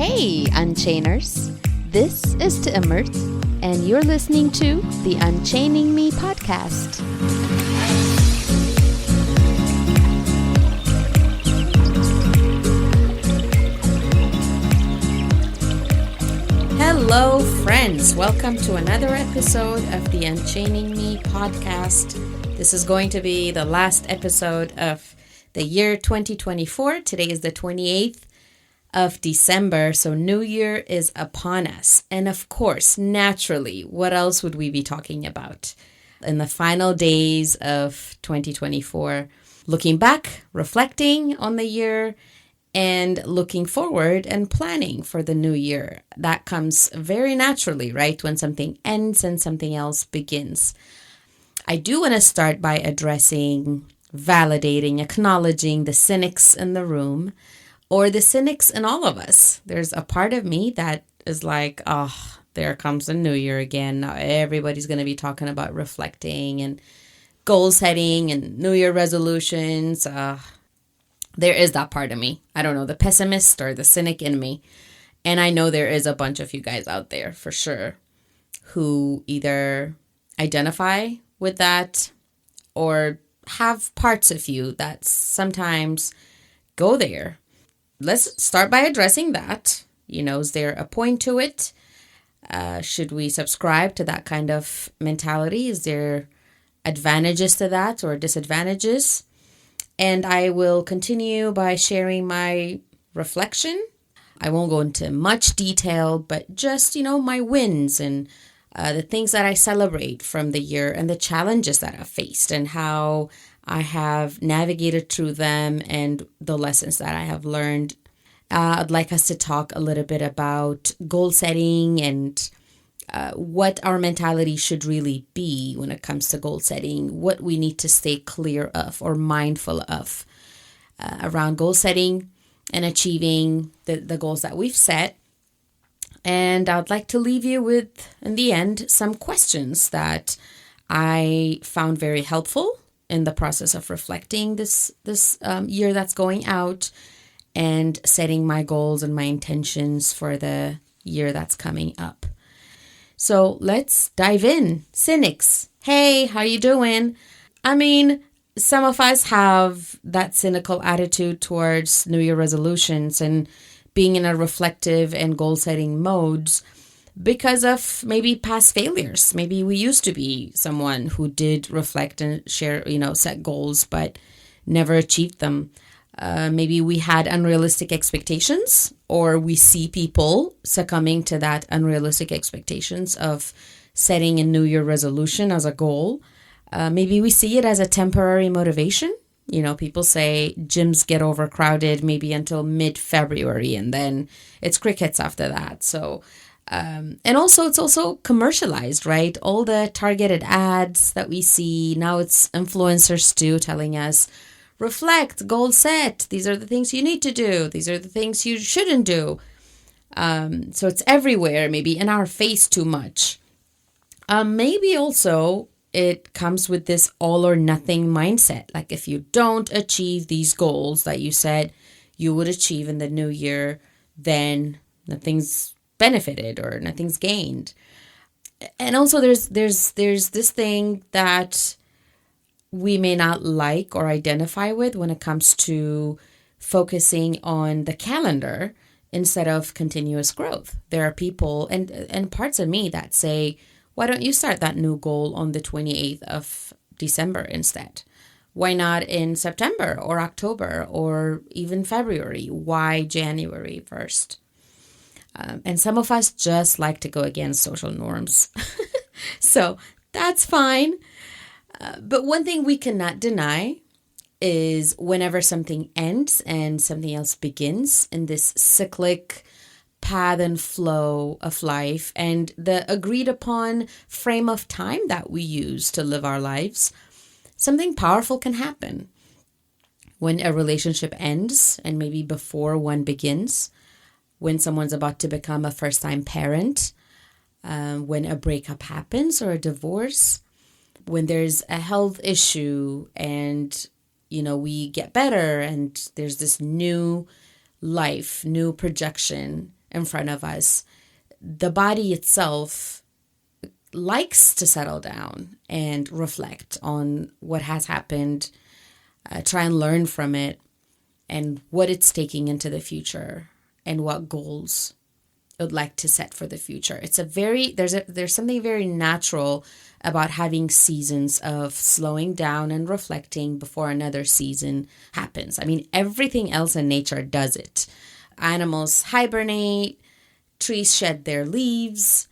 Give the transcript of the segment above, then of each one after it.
Hey, Unchainers! This is to Emert, and you're listening to the Unchaining Me podcast. Hello, friends! Welcome to another episode of the Unchaining Me podcast. This is going to be the last episode of the year 2024. Today is the 28th of December, so New Year is upon us. And of course, naturally, what else would we be talking about in the final days of 2024? Looking back, reflecting on the year, and looking forward and planning for the new year. That comes very naturally, right? When something ends and something else begins. I do want to start by addressing, validating, acknowledging the cynics in the room, or the cynics in all of us. There's a part of me that is like, oh, there comes the new year again. Now everybody's going to be talking about reflecting and goal setting and New Year resolutions. There is that part of me. I don't know, the pessimist or the cynic in me. And I know there is a bunch of you guys out there for sure who either identify with that or have parts of you that sometimes go there. Let's start by addressing that. Is there a point to it? Should we subscribe to that kind of mentality? Is there advantages to that or disadvantages? And I will continue by sharing my reflection. I won't go into much detail, but just, my wins and the things that I celebrate from the year and the challenges that I've faced and how I have navigated through them and the lessons that I have learned. I'd like us to talk a little bit about goal setting and what our mentality should really be when it comes to goal setting, what we need to stay clear of or mindful of around goal setting and achieving the goals that we've set. And I'd like to leave you with, in the end, some questions that I found very helpful in the process of reflecting this year that's going out and setting my goals and my intentions for the year that's coming up. So let's dive in. Cynics, hey, how you doing? I mean, some of us have that cynical attitude towards New Year resolutions and being in a reflective and goal-setting modes because of maybe past failures. Maybe we used to be someone who did reflect and share, set goals, but never achieved them. Maybe we had unrealistic expectations, or we see people succumbing to that unrealistic expectations of setting a New Year resolution as a goal. Maybe we see it as a temporary motivation. People say gyms get overcrowded maybe until mid-February, and then it's crickets after that. So, and also it's also commercialized, right? All the targeted ads that we see, now it's influencers too telling us, reflect, goal set. These are the things you need to do. These are the things you shouldn't do. So it's everywhere, maybe in our face too much. Maybe also it comes with this all or nothing mindset. Like if you don't achieve these goals that you said you would achieve in the new year, then nothing's benefited or nothing's gained. And also there's this thing that we may not like or identify with when it comes to focusing on the calendar instead of continuous growth. There are people and parts of me that say, why don't you start that new goal on the 28th of December instead? Why not in September or October or even February? Why January 1st? And some of us just like to go against social norms. So that's fine. But one thing we cannot deny is whenever something ends and something else begins in this cyclic path and flow of life and the agreed upon frame of time that we use to live our lives, something powerful can happen. When a relationship ends and maybe before one begins, when someone's about to become a first-time parent, when a breakup happens or a divorce, when there's a health issue and, we get better and there's this new life, new projection in front of us, the body itself likes to settle down and reflect on what has happened, try and learn from it, and what it's taking into the future and what goals it would like to set for the future. It's there's something very natural about having seasons of slowing down and reflecting before another season happens. I mean, everything else in nature does it. Animals hibernate, trees shed their leaves,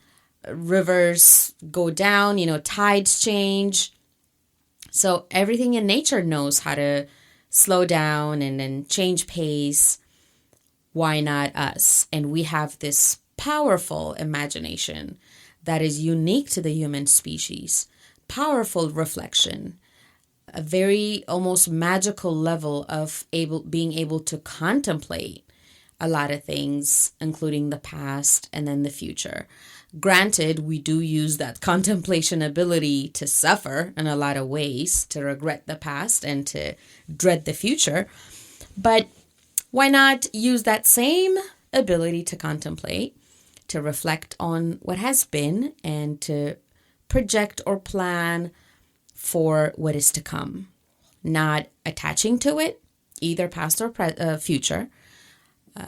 rivers go down, tides change. So everything in nature knows how to slow down and then change pace. Why not us? And we have this powerful imagination that is unique to the human species. Powerful reflection, a very almost magical level of being able to contemplate a lot of things, including the past and then the future. Granted, we do use that contemplation ability to suffer in a lot of ways, to regret the past and to dread the future. But why not use that same ability to contemplate, to reflect on what has been, and to project or plan for what is to come? Not attaching to it, either past or future.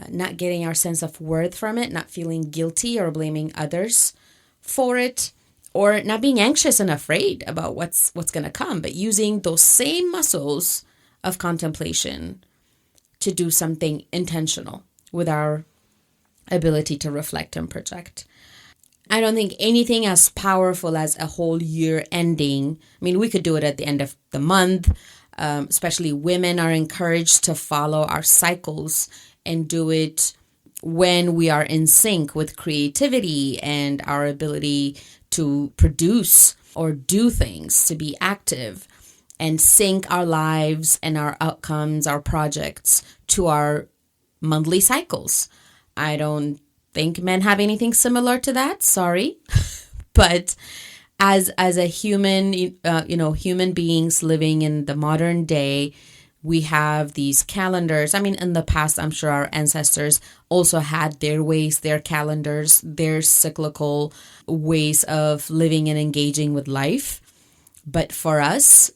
Not getting our sense of worth from it, not feeling guilty or blaming others for it, or not being anxious and afraid about what's going to come, but using those same muscles of contemplation to do something intentional with our ability to reflect and project. I don't think anything as powerful as a whole year ending. I mean, we could do it at the end of the month. Especially women are encouraged to follow our cycles and do it when we are in sync with creativity and our ability to produce or do things, to be active and sync our lives and our outcomes, our projects to our monthly cycles. I don't think men have anything similar to that. Sorry. But as a human, human beings living in the modern day, we have these calendars. I mean, in the past, I'm sure our ancestors also had their ways, their calendars, their cyclical ways of living and engaging with life. But for us,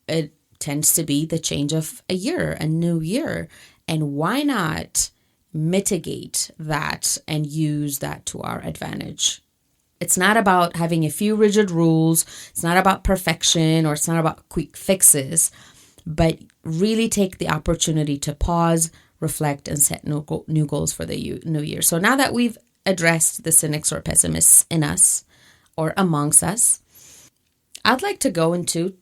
it tends to be the change of a year, a new year. And why not mitigate that and use that to our advantage? It's not about having a few rigid rules. It's not about perfection, or it's not about quick fixes, but really take the opportunity to pause, reflect, and set new goals for the new year. So now that we've addressed the cynics or pessimists in us or amongst us, I'd like to go into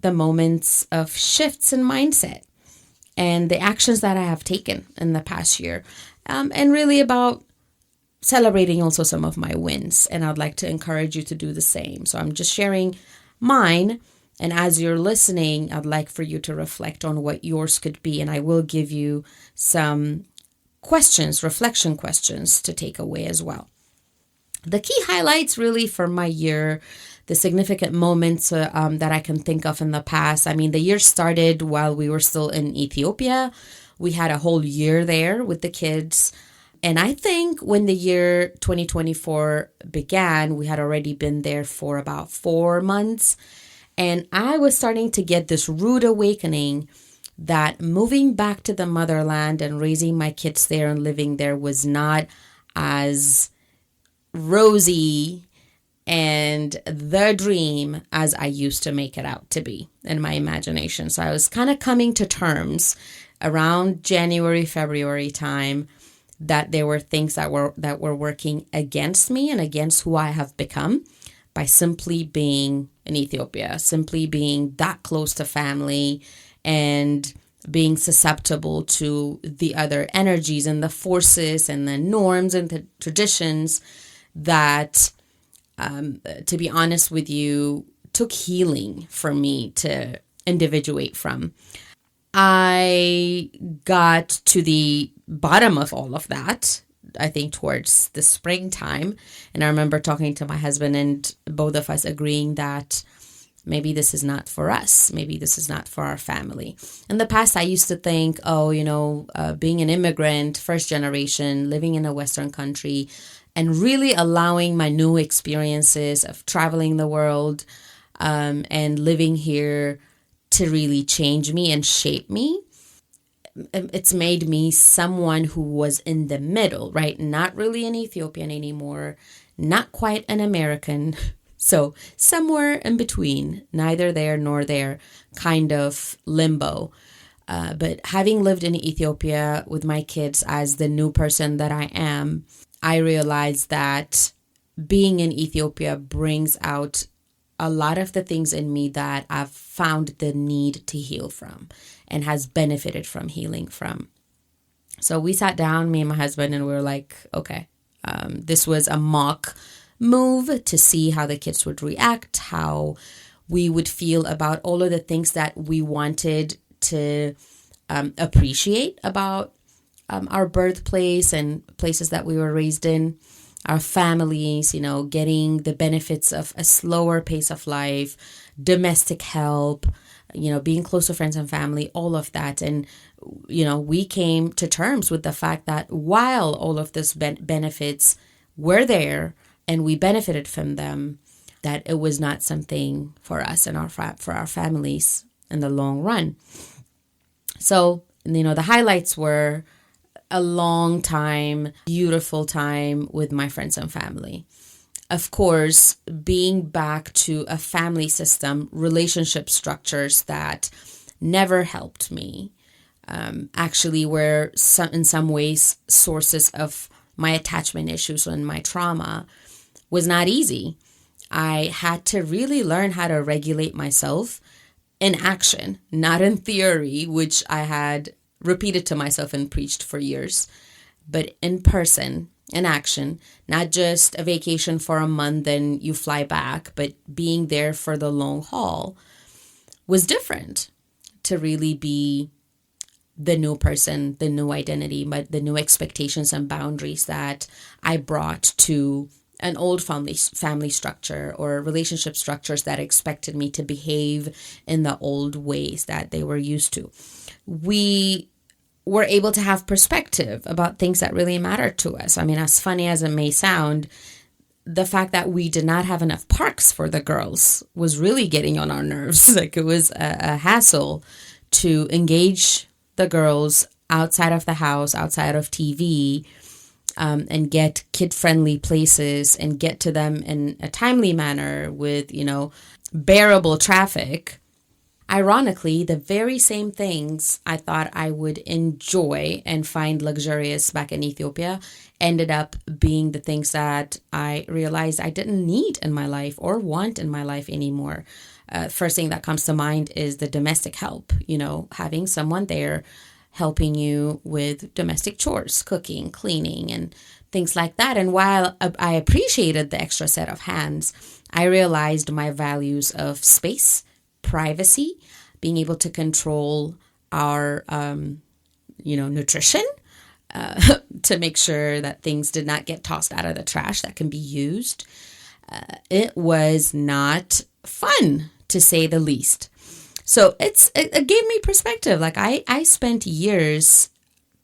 the moments of shifts in mindset and the actions that I have taken in the past year, and really about celebrating also some of my wins. And I'd like to encourage you to do the same. So I'm just sharing mine. And as you're listening, I'd like for you to reflect on what yours could be. And I will give you some questions, reflection questions to take away as well. The key highlights really for my year, the significant moments that I can think of in the past. I mean, the year started while we were still in Ethiopia. We had a whole year there with the kids. And I think when the year 2024 began, we had already been there for about 4 months. And I was starting to get this rude awakening that moving back to the motherland and raising my kids there and living there was not as rosy and the dream as I used to make it out to be in my imagination. So I was kind of coming to terms around January, February time that there were things that were working against me and against who I have become by simply being in Ethiopia, simply being that close to family and being susceptible to the other energies and the forces and the norms and the traditions that, to be honest with you, took healing for me to individuate from. I got to the bottom of all of that, I think, towards the springtime. And I remember talking to my husband and both of us agreeing that maybe this is not for us. Maybe this is not for our family. In the past, I used to think, being an immigrant, first generation, living in a Western country, and really allowing my new experiences of traveling the world and living here to really change me and shape me. It's made me someone who was in the middle, right? Not really an Ethiopian anymore, not quite an American. So somewhere in between, neither there nor there, kind of limbo. But having lived in Ethiopia with my kids as the new person that I am, I realized that being in Ethiopia brings out a lot of the things in me that I've found the need to heal from and has benefited from healing from. So we sat down, me and my husband, and we were like, okay, this was a mock move to see how the kids would react, how we would feel about all of the things that we wanted to appreciate about our birthplace and places that we were raised in, our families, getting the benefits of a slower pace of life, domestic help, being close to friends and family, all of that. And, we came to terms with the fact that while all of this benefits were there and we benefited from them, that it was not something for us and for our families in the long run. So, the highlights were a long time, beautiful time with my friends and family. Of course, being back to a family system, relationship structures that never helped me, actually were in some ways sources of my attachment issues and my trauma, was not easy. I had to really learn how to regulate myself in action, not in theory, which I had repeated to myself and preached for years, but in person, in action, not just a vacation for a month and you fly back, but being there for the long haul was different to really be the new person, the new identity, but the new expectations and boundaries that I brought to an old family structure or relationship structures that expected me to behave in the old ways that they were used to. We were able to have perspective about things that really mattered to us. I mean, as funny as it may sound, the fact that we did not have enough parks for the girls was really getting on our nerves. Like, it was a hassle to engage the girls outside of the house, outside of TV, and get kid-friendly places and get to them in a timely manner with, bearable traffic. Ironically, the very same things I thought I would enjoy and find luxurious back in Ethiopia ended up being the things that I realized I didn't need in my life or want in my life anymore. First thing that comes to mind is the domestic help, having someone there helping you with domestic chores, cooking, cleaning, and things like that. And while I appreciated the extra set of hands, I realized my values of space, privacy, being able to control our, nutrition, to make sure that things did not get tossed out of the trash that can be used. It was not fun, to say the least. So it gave me perspective. Like I spent years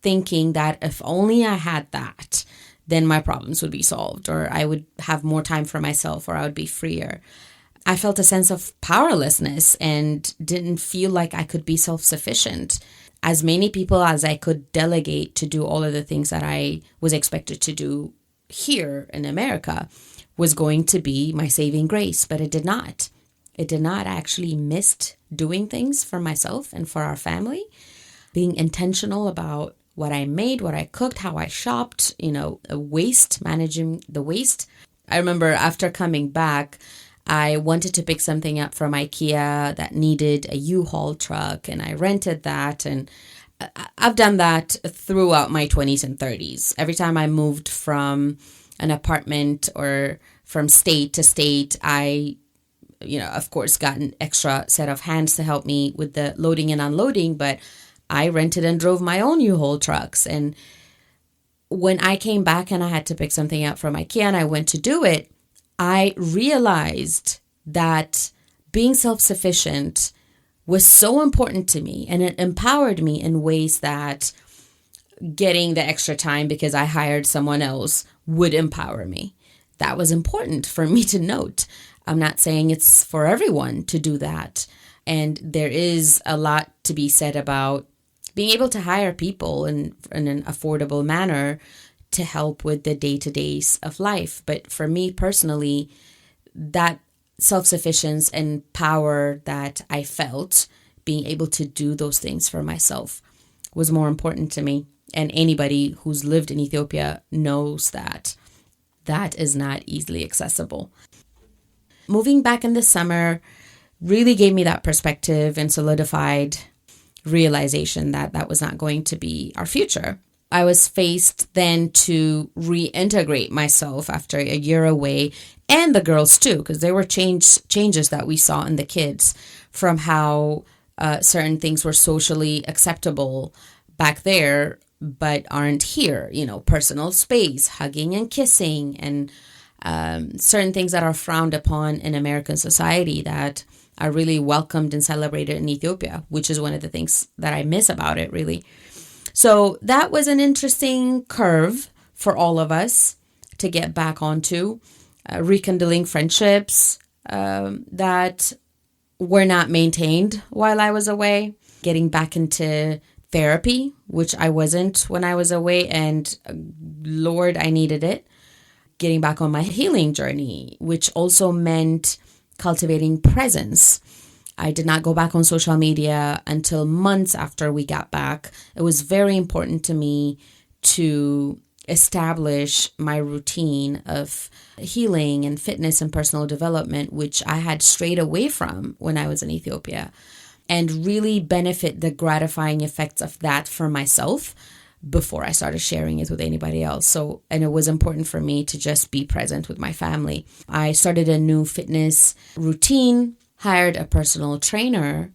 thinking that if only I had that, then my problems would be solved, or I would have more time for myself, or I would be freer. I felt a sense of powerlessness and didn't feel like I could be self-sufficient. As many people as I could delegate to do all of the things that I was expected to do here in America was going to be my saving grace, but it did not. It did not. I actually missed doing things for myself and for our family, being intentional about what I made, what I cooked, how I shopped, managing the waste. I remember after coming back, I wanted to pick something up from IKEA that needed a U-Haul truck, and I rented that. And I've done that throughout my 20s and 30s. Every time I moved from an apartment or from state to state, I, of course, got an extra set of hands to help me with the loading and unloading, but I rented and drove my own U-Haul trucks. And when I came back and I had to pick something up from IKEA and I went to do it, I realized that being self-sufficient was so important to me, and it empowered me in ways that getting the extra time because I hired someone else would empower me. That was important for me to note. I'm not saying it's for everyone to do that. And there is a lot to be said about being able to hire people in an affordable manner to help with the day-to-days of life. But for me personally, that self-sufficiency and power that I felt being able to do those things for myself was more important to me. And anybody who's lived in Ethiopia knows that that is not easily accessible. Moving back in the summer really gave me that perspective and solidified realization that that was not going to be our future. I was faced then to reintegrate myself after a year away, and the girls too, because there were changes that we saw in the kids from how certain things were socially acceptable back there, but aren't here. Personal space, hugging and kissing, and certain things that are frowned upon in American society that are really welcomed and celebrated in Ethiopia, which is one of the things that I miss about it, really. So that was an interesting curve for all of us to get back onto, rekindling friendships that were not maintained while I was away, getting back into therapy, which I wasn't when I was away, and Lord, I needed it. Getting back on my healing journey, which also meant cultivating presence. I did not go back on social media until months after we got back. It was very important to me to establish my routine of healing and fitness and personal development, which I had strayed away from when I was in Ethiopia, and really benefit the gratifying effects of that for myself before I started sharing it with anybody else. And it was important for me to just be present with my family. I started a new fitness routine, hired a personal trainer,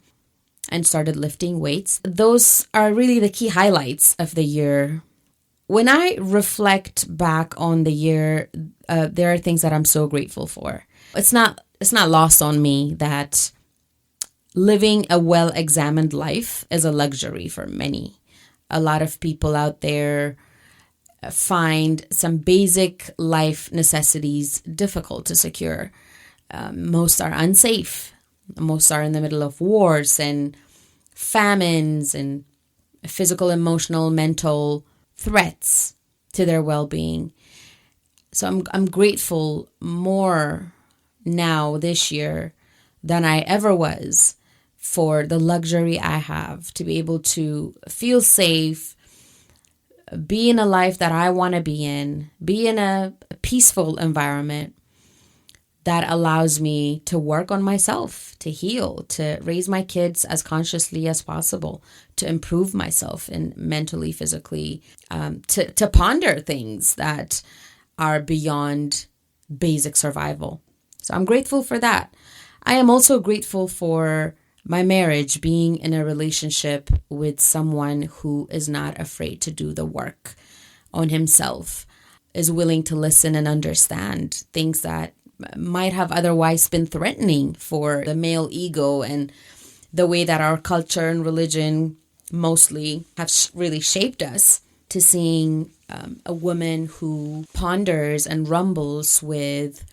and started lifting weights. Those are really the key highlights of the year. When I reflect back on the year, there are things that I'm so grateful for. It's not lost on me that living a well-examined life is a luxury for many. A lot of people out there find some basic life necessities difficult to secure. Most are unsafe. Most are in the middle of wars and famines and physical, emotional, mental threats to their well-being. So I'm grateful more now this year than I ever was for the luxury I have to be able to feel safe, be in a life that I want to be in a peaceful environment that allows me to work on myself, to heal, to raise my kids as consciously as possible, to improve myself and mentally, physically, to ponder things that are beyond basic survival. So I'm grateful for that. I am also grateful for my marriage, being in a relationship with someone who is not afraid to do the work on himself, is willing to listen and understand things that might have otherwise been threatening for the male ego and the way that our culture and religion mostly have really shaped us, to seeing a woman who ponders and rumbles with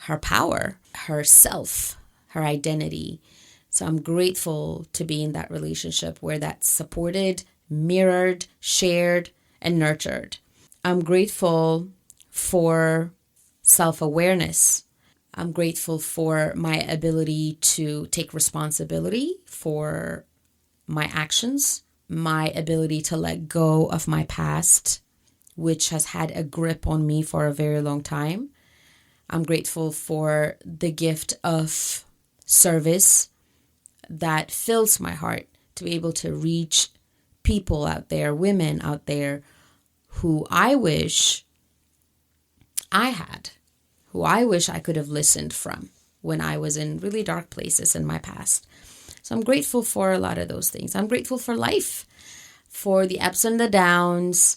her power, herself, her identity. So I'm grateful to be in that relationship where that's supported, mirrored, shared, and nurtured. I'm grateful for self-awareness. I'm grateful for my ability to take responsibility for my actions, my ability to let go of my past, which has had a grip on me for a very long time. I'm grateful for the gift of service that fills my heart to be able to reach people out there, women out there who I wish I had, who I wish I could have listened from when I was in really dark places in my past. So I'm grateful for a lot of those things. I'm grateful for life, for the ups and the downs,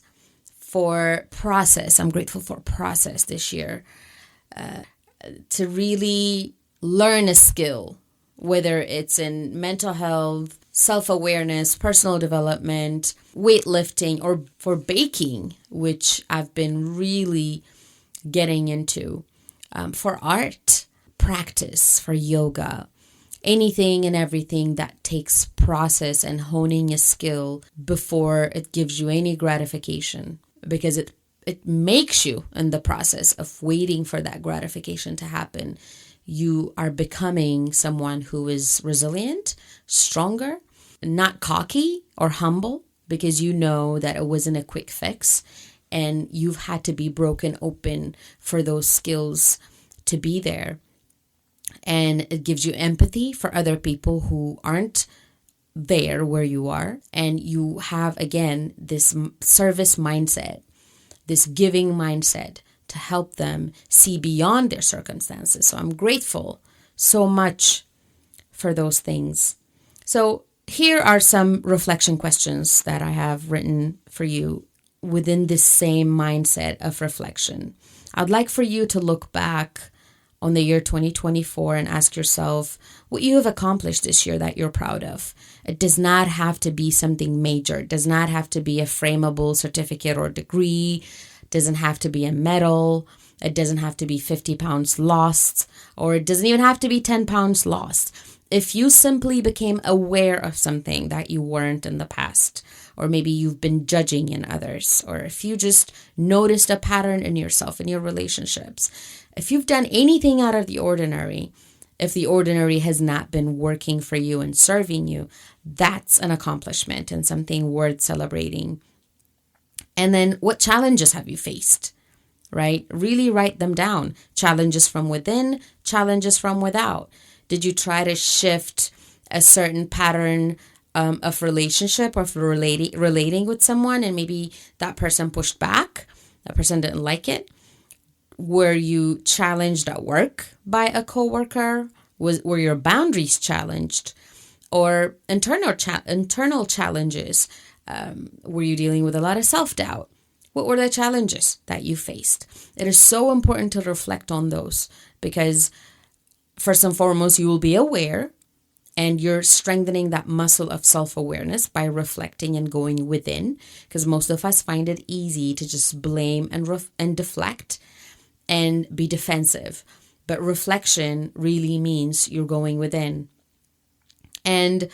for process. I'm grateful for process this year, to really learn a skill whether it's in mental health, self-awareness, personal development, weightlifting, or for baking, which I've been really getting into, for art, practice, for yoga, anything and everything that takes process and honing a skill before it gives you any gratification, because it makes you, in the process of waiting for that gratification to happen, you are becoming someone who is resilient, stronger, not cocky or humble, because you know that it wasn't a quick fix and you've had to be broken open for those skills to be there. And it gives you empathy for other people who aren't there where you are. And you have, again, this service mindset, this giving mindset to help them see beyond their circumstances. So I'm grateful so much for those things. So here are some reflection questions that I have written for you within this same mindset of reflection. I'd like for you to look back on the year 2024 and ask yourself what you have accomplished this year that you're proud of. It does not have to be something major. It does not have to be a frameable certificate or degree. It doesn't have to be a medal. It doesn't have to be 50 pounds lost, or it doesn't even have to be 10 pounds lost. If you simply became aware of something that you weren't in the past, or maybe you've been judging in others, or if you just noticed a pattern in yourself, in your relationships, if you've done anything out of the ordinary, if the ordinary has not been working for you and serving you, that's an accomplishment and something worth celebrating. And then what challenges have you faced, right? Really write them down. Challenges from within, challenges from without. Did you try to shift a certain pattern of relationship or relating with someone, and maybe that person pushed back, that person didn't like it? Were you challenged at work by a coworker? Were your boundaries challenged? Or internal challenges? Were you dealing with a lot of self-doubt? What were the challenges that you faced? It is so important to reflect on those, because first and foremost, you will be aware, and you're strengthening that muscle of self-awareness by reflecting and going within, because most of us find it easy to just blame and deflect and be defensive. But reflection really means you're going within. And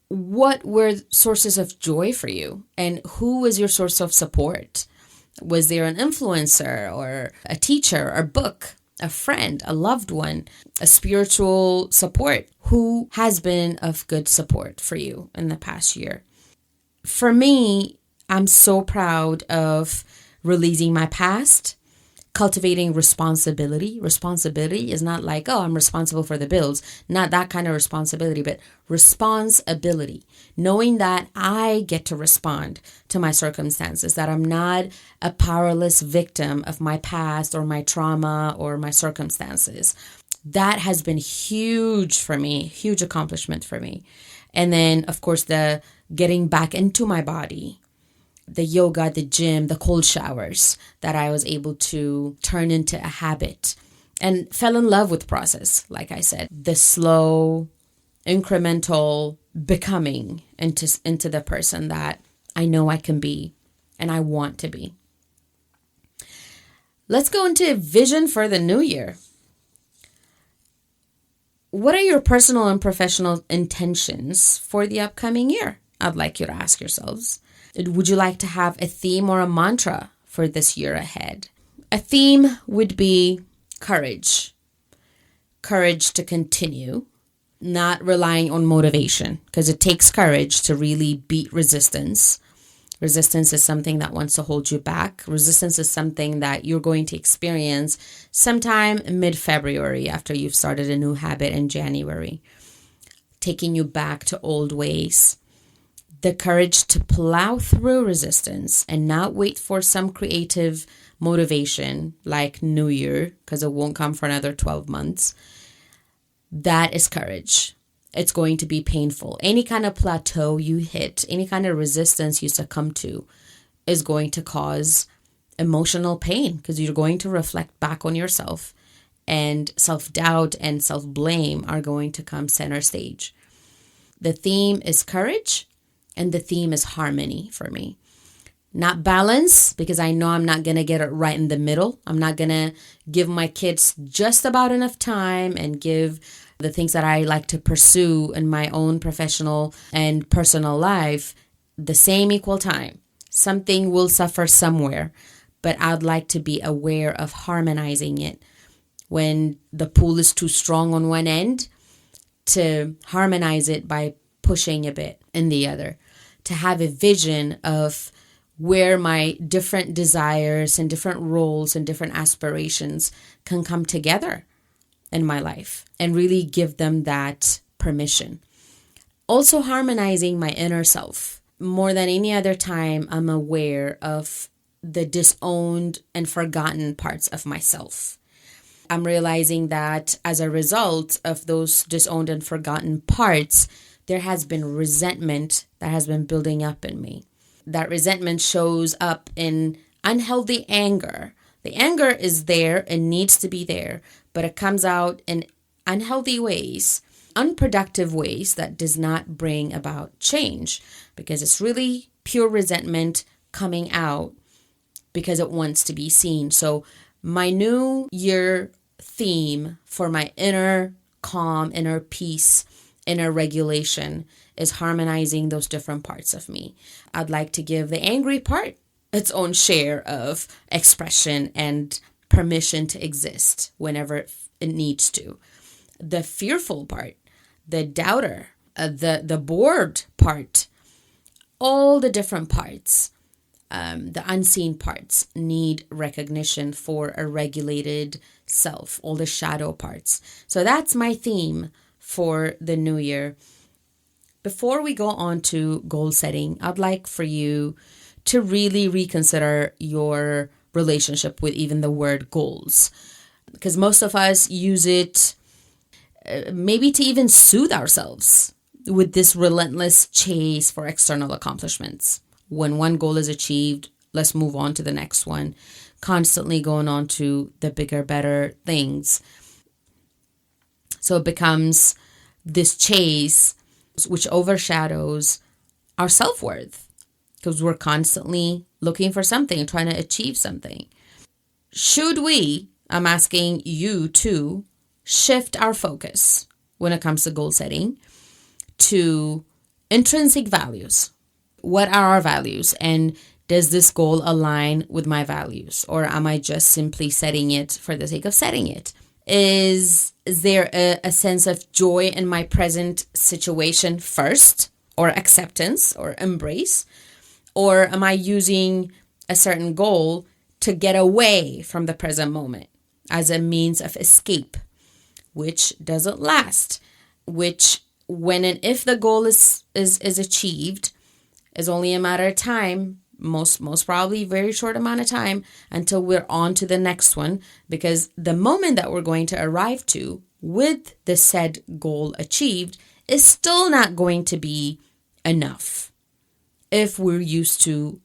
what were sources of joy for you? And who was your source of support? Was there an influencer or a teacher or book, a friend, a loved one, a spiritual support? Who has been of good support for you in the past year? For me, I'm so proud of releasing my past, cultivating responsibility. Responsibility is not like, oh, I'm responsible for the bills. Not that kind of responsibility, but responsibility. Knowing that I get to respond to my circumstances, that I'm not a powerless victim of my past or my trauma or my circumstances. That has been huge for me, huge accomplishment for me. And then, of course, the getting back into my body, the yoga, the gym, the cold showers that I was able to turn into a habit, and fell in love with process. Like I said, the slow, incremental becoming into the person that I know I can be and I want to be. Let's go into vision for the new year. What are your personal and professional intentions for the upcoming year? I'd like you to ask yourselves. Would you like to have a theme or a mantra for this year ahead? A theme would be courage. Courage to continue, not relying on motivation, because it takes courage to really beat resistance. Resistance is something that wants to hold you back. Resistance is something that you're going to experience sometime mid-February after you've started a new habit in January, taking you back to old ways. The courage to plow through resistance and not wait for some creative motivation like New Year, because it won't come for another 12 months. That is courage. It's going to be painful. Any kind of plateau you hit, any kind of resistance you succumb to is going to cause emotional pain, because you're going to reflect back on yourself and self-doubt and self-blame are going to come center stage. The theme is courage, and the theme is harmony for me. Not balance, because I know I'm not going to get it right in the middle. I'm not going to give my kids just about enough time and give the things that I like to pursue in my own professional and personal life the same equal time. Something will suffer somewhere, but I'd like to be aware of harmonizing it. When the pull is too strong on one end, to harmonize it by pushing a bit in the other. To have a vision of where my different desires and different roles and different aspirations can come together in my life and really give them that permission. Also harmonizing my inner self. More than any other time, I'm aware of the disowned and forgotten parts of myself. I'm realizing that as a result of those disowned and forgotten parts, there has been resentment that has been building up in me. That resentment shows up in unhealthy anger. The anger is there and needs to be there, but it comes out in unhealthy ways, unproductive ways that does not bring about change, because it's really pure resentment coming out because it wants to be seen. So my new year theme for my inner calm, inner peace, inner regulation is harmonizing those different parts of me. I'd like to give the angry part its own share of expression and permission to exist whenever it needs to. The fearful part, the doubter, the bored part, all the different parts, the unseen parts need recognition for a regulated self, all the shadow parts. So that's my theme for the new year. Before we go on to goal setting, I'd like for you to really reconsider your relationship with even the word goals, because most of us use it maybe to even soothe ourselves with this relentless chase for external accomplishments. When one goal is achieved, let's move on to the next one, constantly going on to the bigger, better things. So it becomes this chase which overshadows our self-worth, because we're constantly looking for something, trying to achieve something. Should we, I'm asking you to shift our focus when it comes to goal setting to intrinsic values? What are our values? And does this goal align with my values? Or am I just simply setting it for the sake of setting it? Is there a sense of joy in my present situation first, or acceptance or embrace? Or am I using a certain goal to get away from the present moment as a means of escape, which doesn't last, which when and if the goal is achieved is only a matter of time, most probably very short amount of time until we're on to the next one, because the moment that we're going to arrive to with the said goal achieved is still not going to be enough if we're used to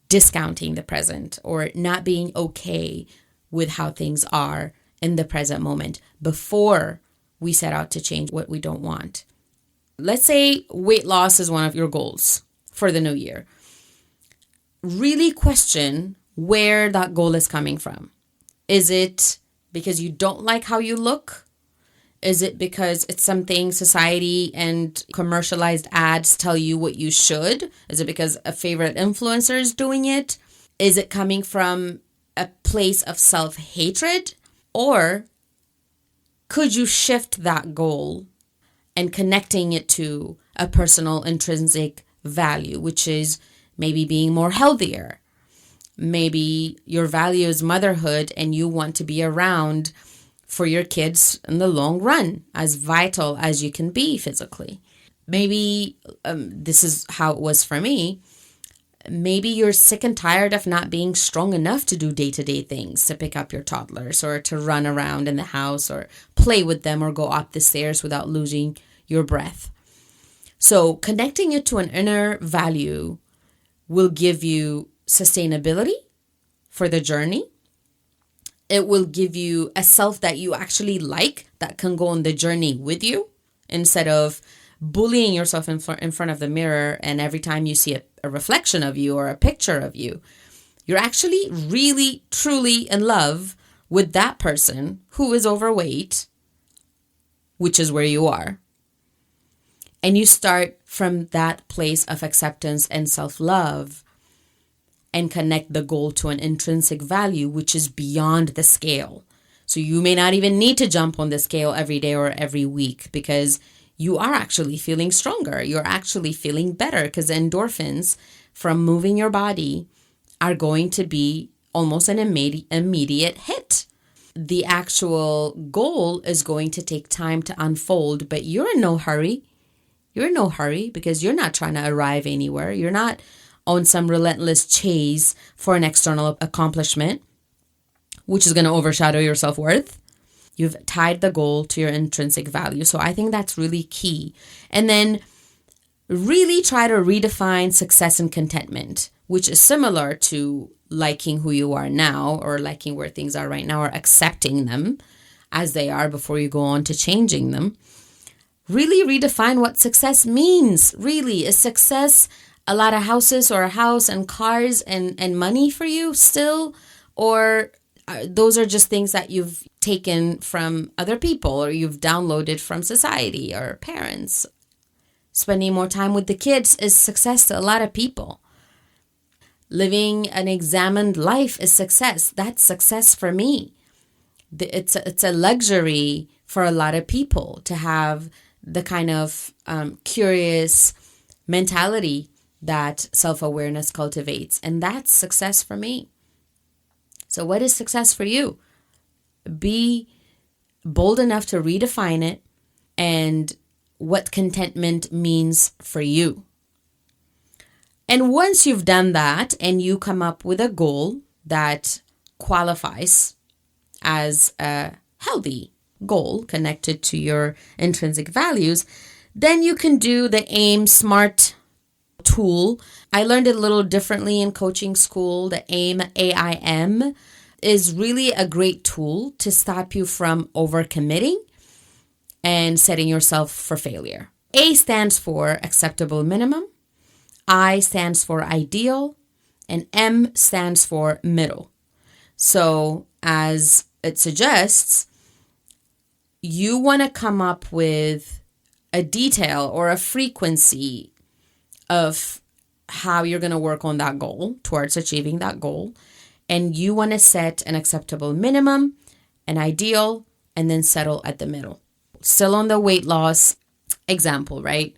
discounting the present or not being okay with how things are in the present moment before we set out to change what we don't want. Let's say weight loss is one of your goals for the new year. Really question where that goal is coming from. Is it because you don't like how you look? Is it because it's something society and commercialized ads tell you what you should? Is it because a favorite influencer is doing it? Is it coming from a place of self-hatred? Or could you shift that goal and connecting it to a personal intrinsic value, which is maybe being more healthier? Maybe your value is motherhood and you want to be around for your kids in the long run, as vital as you can be physically. Maybe this is how it was for me. Maybe you're sick and tired of not being strong enough to do day-to-day things, to pick up your toddlers or to run around in the house or play with them or go up the stairs without losing your breath. So connecting it to an inner value will give you sustainability for the journey. It will give you a self that you actually like, that can go on the journey with you, instead of bullying yourself in front of the mirror, and every time you see a reflection of you or a picture of you, you're actually really, truly in love with that person who is overweight, which is where you are. And you start from that place of acceptance and self-love and connect the goal to an intrinsic value, which is beyond the scale. So you may not even need to jump on the scale every day or every week, because you are actually feeling stronger. You're actually feeling better, because the endorphins from moving your body are going to be almost an immediate hit. The actual goal is going to take time to unfold, but you're in no hurry. You're in no hurry, because you're not trying to arrive anywhere. You're not on some relentless chase for an external accomplishment, which is going to overshadow your self-worth. You've tied the goal to your intrinsic value. So I think that's really key. And then really try to redefine success and contentment, which is similar to liking who you are now, or liking where things are right now, or accepting them as they are before you go on to changing them. Really redefine what success means. Really, is success a lot of houses, or a house and cars and money for you still? Or those are just things that you've taken from other people, or you've downloaded from society or parents? Spending more time with the kids is success to a lot of people. Living an examined life is success. That's success for me. It's a luxury for a lot of people to have the kind of curious mentality that self-awareness cultivates. And that's success for me. So what is success for you? Be bold enough to redefine it, and what contentment means for you. And once you've done that and you come up with a goal that qualifies as a healthy goal connected to your intrinsic values, then you can do the AIM SMART tool. I learned it a little differently in coaching school. The AIM, AIM, is really a great tool to stop you from overcommitting and setting yourself for failure. A stands for acceptable minimum, I stands for ideal, and M stands for middle. So as it suggests, you want to come up with a detail or a frequency of how you're going to work on that goal towards achieving that goal. And you want to set an acceptable minimum, an ideal, and then settle at the middle. Still on the weight loss example, right?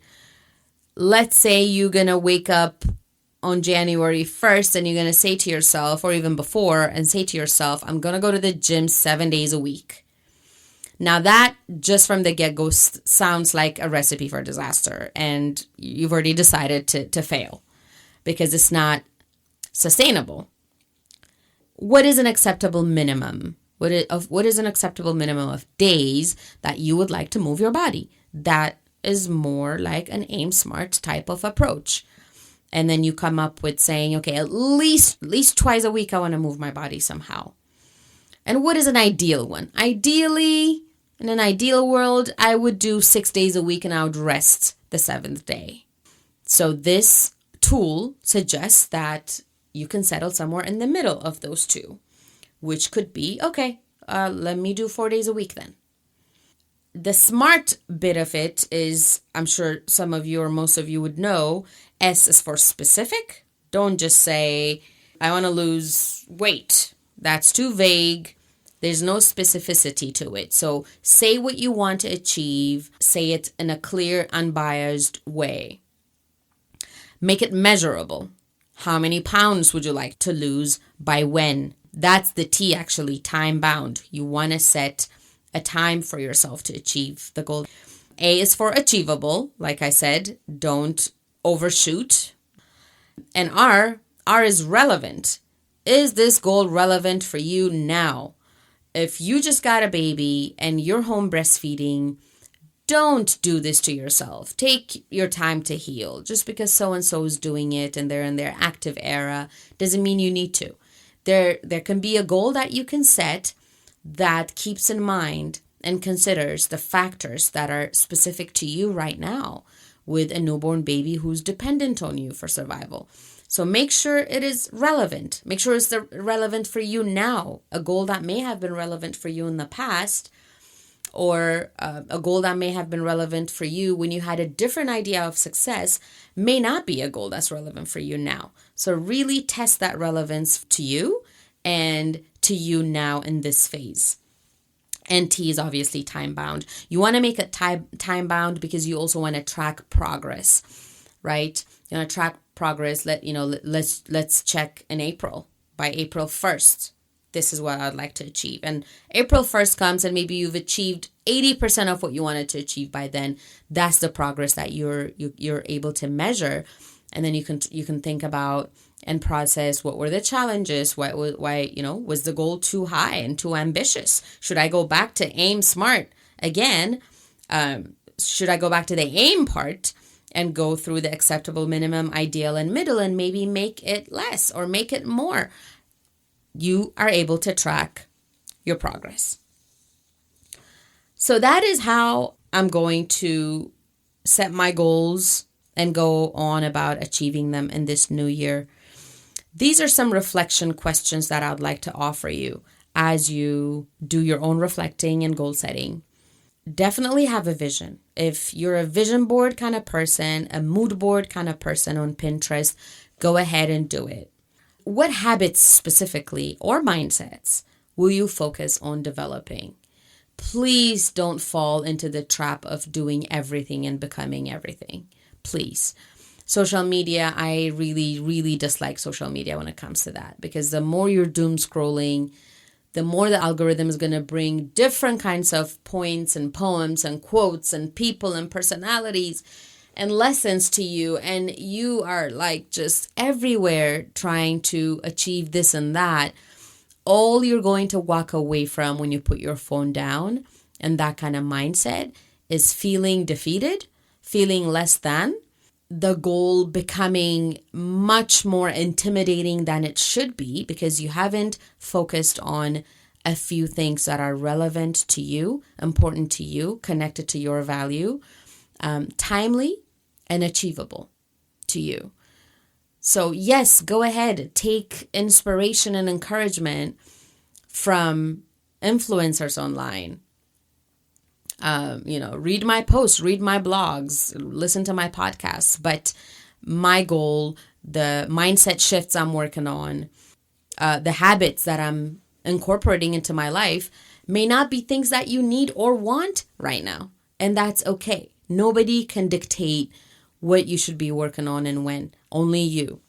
Let's say you're going to wake up on January 1st and you're going to say to yourself, or even before, and say to yourself, I'm going to go to the gym 7 days a week. Now that just from the get-go sounds like a recipe for disaster, and you've already decided to fail because it's not sustainable. What is an acceptable minimum? What is an acceptable minimum of days that you would like to move your body? That is more like an AIM SMART type of approach. And then you come up with saying, okay, at least twice a week I want to move my body somehow. And what is an ideal one? Ideally, in an ideal world, I would do 6 days a week and I would rest the 7th day. So this tool suggests that you can settle somewhere in the middle of those two, which could be, okay, let me do 4 days a week then. The SMART bit of it is, I'm sure some of you or most of you would know, S is for specific. Don't just say, I want to lose weight. That's too vague. There's no specificity to it. So say what you want to achieve. Say it in a clear, unbiased way. Make it measurable. How many pounds would you like to lose by when? That's the T, actually, time bound. You want to set a time for yourself to achieve the goal. A is for achievable. Like I said, don't overshoot. And R is relevant. Is this goal relevant for you now? If you just got a baby and you're home breastfeeding, don't do this to yourself. Take your time to heal. Just because so-and-so is doing it and they're in their active era doesn't mean you need to. There can be a goal that you can set that keeps in mind and considers the factors that are specific to you right now with a newborn baby who's dependent on you for survival. So make sure it is relevant. Make sure it's relevant for you now. A goal that may have been relevant for you in the past, or a goal that may have been relevant for you when you had a different idea of success, may not be a goal that's relevant for you now. So really test that relevance to you and to you now in this phase. And T is obviously time bound. You want to make it time bound because you also want to track progress, right? You want to track progress. Let's check in April. By April 1st, this is what I'd like to achieve. And April 1st comes and maybe you've achieved 80% of what you wanted to achieve by then. That's the progress that you're able to measure. And then you can think about and process what were the challenges, why was the goal too high and too ambitious? Should I go back to aim smart again? Should I go back to the aim part and go through the acceptable, minimum, ideal, and middle, and maybe make it less or make it more? You are able to track your progress. So that is how I'm going to set my goals and go on about achieving them in this new year. These are some reflection questions that I'd like to offer you as you do your own reflecting and goal setting. Definitely have a vision. If you're a vision board kind of person, a mood board kind of person on Pinterest, go ahead and do it. What habits specifically or mindsets will you focus on developing? Please don't fall into the trap of doing everything and becoming everything. Please. Social media, I really, really dislike social media when it comes to that, because the more you're doom scrolling, the more the algorithm is going to bring different kinds of points and poems and quotes and people and personalities and lessons to you. And you are like just everywhere trying to achieve this and that. All you're going to walk away from when you put your phone down and that kind of mindset is feeling defeated, feeling less than, the goal becoming much more intimidating than it should be because you haven't focused on a few things that are relevant to you, important to you, connected to your value, timely and achievable to you. So yes, go ahead, take inspiration and encouragement from influencers online. Read my posts, read my blogs, listen to my podcasts. But my goal, the mindset shifts I'm working on, the habits that I'm incorporating into my life may not be things that you need or want right now. And that's okay. Nobody can dictate what you should be working on and when, only you.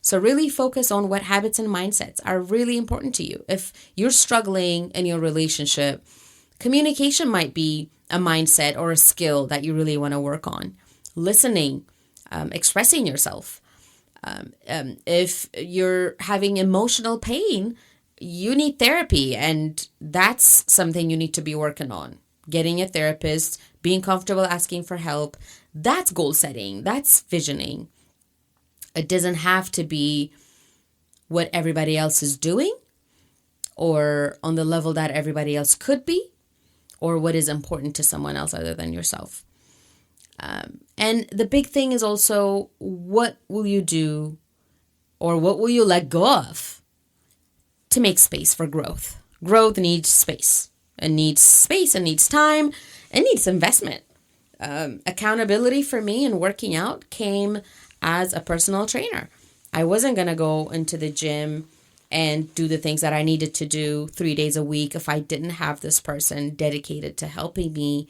So really focus on what habits and mindsets are really important to you. If you're struggling in your relationship, communication might be a mindset or a skill that you really want to work on. Listening, expressing yourself. If you're having emotional pain, you need therapy, and that's something you need to be working on. Getting a therapist, being comfortable asking for help, that's goal setting, that's visioning. It doesn't have to be what everybody else is doing or on the level that everybody else could be or what is important to someone else other than yourself. And the big thing is also, what will you do or what will you let go of to make space for growth? Growth needs space. It needs space, it needs time, it needs investment. Accountability for me in working out came as a personal trainer. I wasn't going to go into the gym and do the things that I needed to do 3 days a week if I didn't have this person dedicated to helping me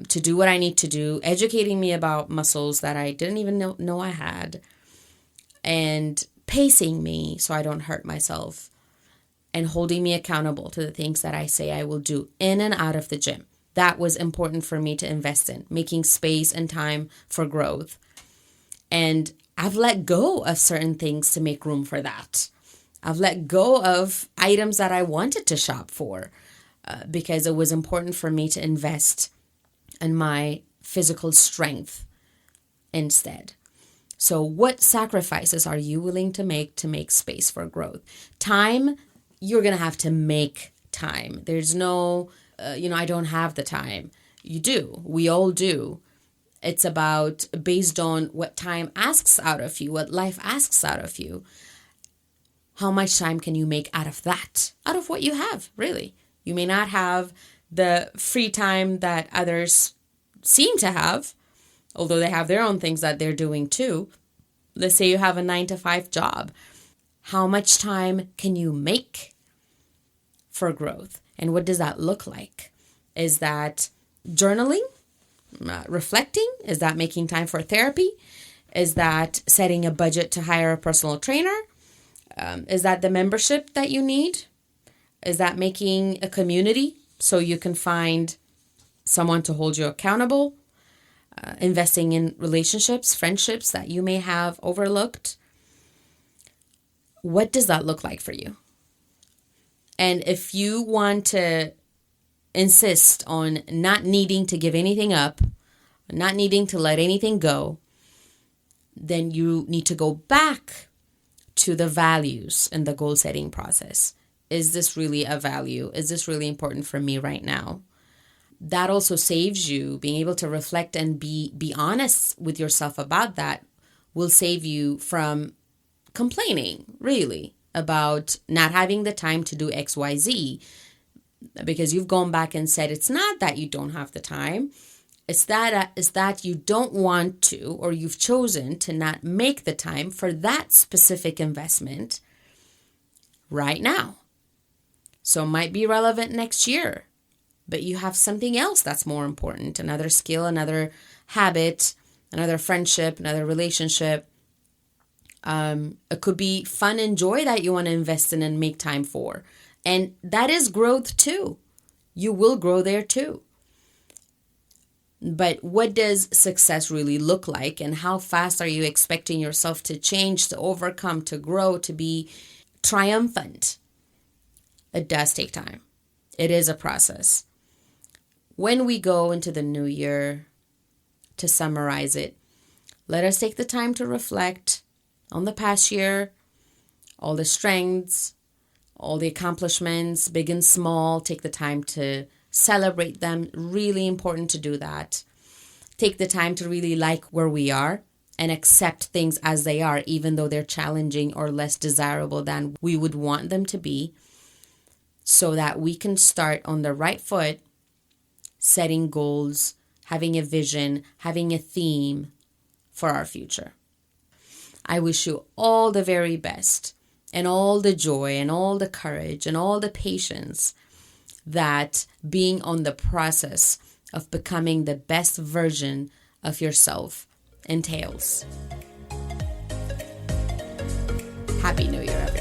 to do what I need to do, educating me about muscles that I didn't even know I had, and pacing me so I don't hurt myself, and holding me accountable to the things that I say I will do in and out of the gym. That was important for me to invest in, making space and time for growth. And I've let go of certain things to make room for that. I've let go of items that I wanted to shop for because it was important for me to invest in my physical strength instead. So what sacrifices are you willing to make space for growth? Time, you're going to have to make time. There's no, I don't have the time. You do. We all do. It's about based on what time asks out of you, what life asks out of you. How much time can you make out of that? Out of what you have, really. You may not have the free time that others seem to have, although they have their own things that they're doing too. Let's say you have a 9-to-5 job. How much time can you make for growth? And what does that look like? Is that journaling? Reflecting? Is that making time for therapy? Is that setting a budget to hire a personal trainer? Is that the membership that you need? Is that making a community so you can find someone to hold you accountable? Investing in relationships, friendships that you may have overlooked? What does that look like for you? And if you want to insist on not needing to give anything up, not needing to let anything go, then you need to go back to the values in the goal setting process. Is this really a value? Is this really important for me right now? That also saves you being able to reflect and be honest with yourself about that. Will save you from complaining, really, about not having the time to do XYZ, because you've gone back and said it's not that you don't have the time. It's that you don't want to, or you've chosen to not make the time for that specific investment right now. So it might be relevant next year, but you have something else that's more important, another skill, another habit, another friendship, another relationship. It could be fun and joy that you want to invest in and make time for. And that is growth too. You will grow there too. But what does success really look like? And how fast are you expecting yourself to change, to overcome, to grow, to be triumphant? It does take time. It is a process. When we go into the new year, to summarize it, let us take the time to reflect on the past year, all the strengths, all the accomplishments, big and small. Take the time to celebrate them. Really important to do that. Take the time to really like where we are and accept things as they are, even though they're challenging or less desirable than we would want them to be, so that we can start on the right foot, setting goals, having a vision, having a theme for our future. I wish you all the very best, and all the joy and all the courage and all the patience that being on the process of becoming the best version of yourself entails. Happy New Year, everyone.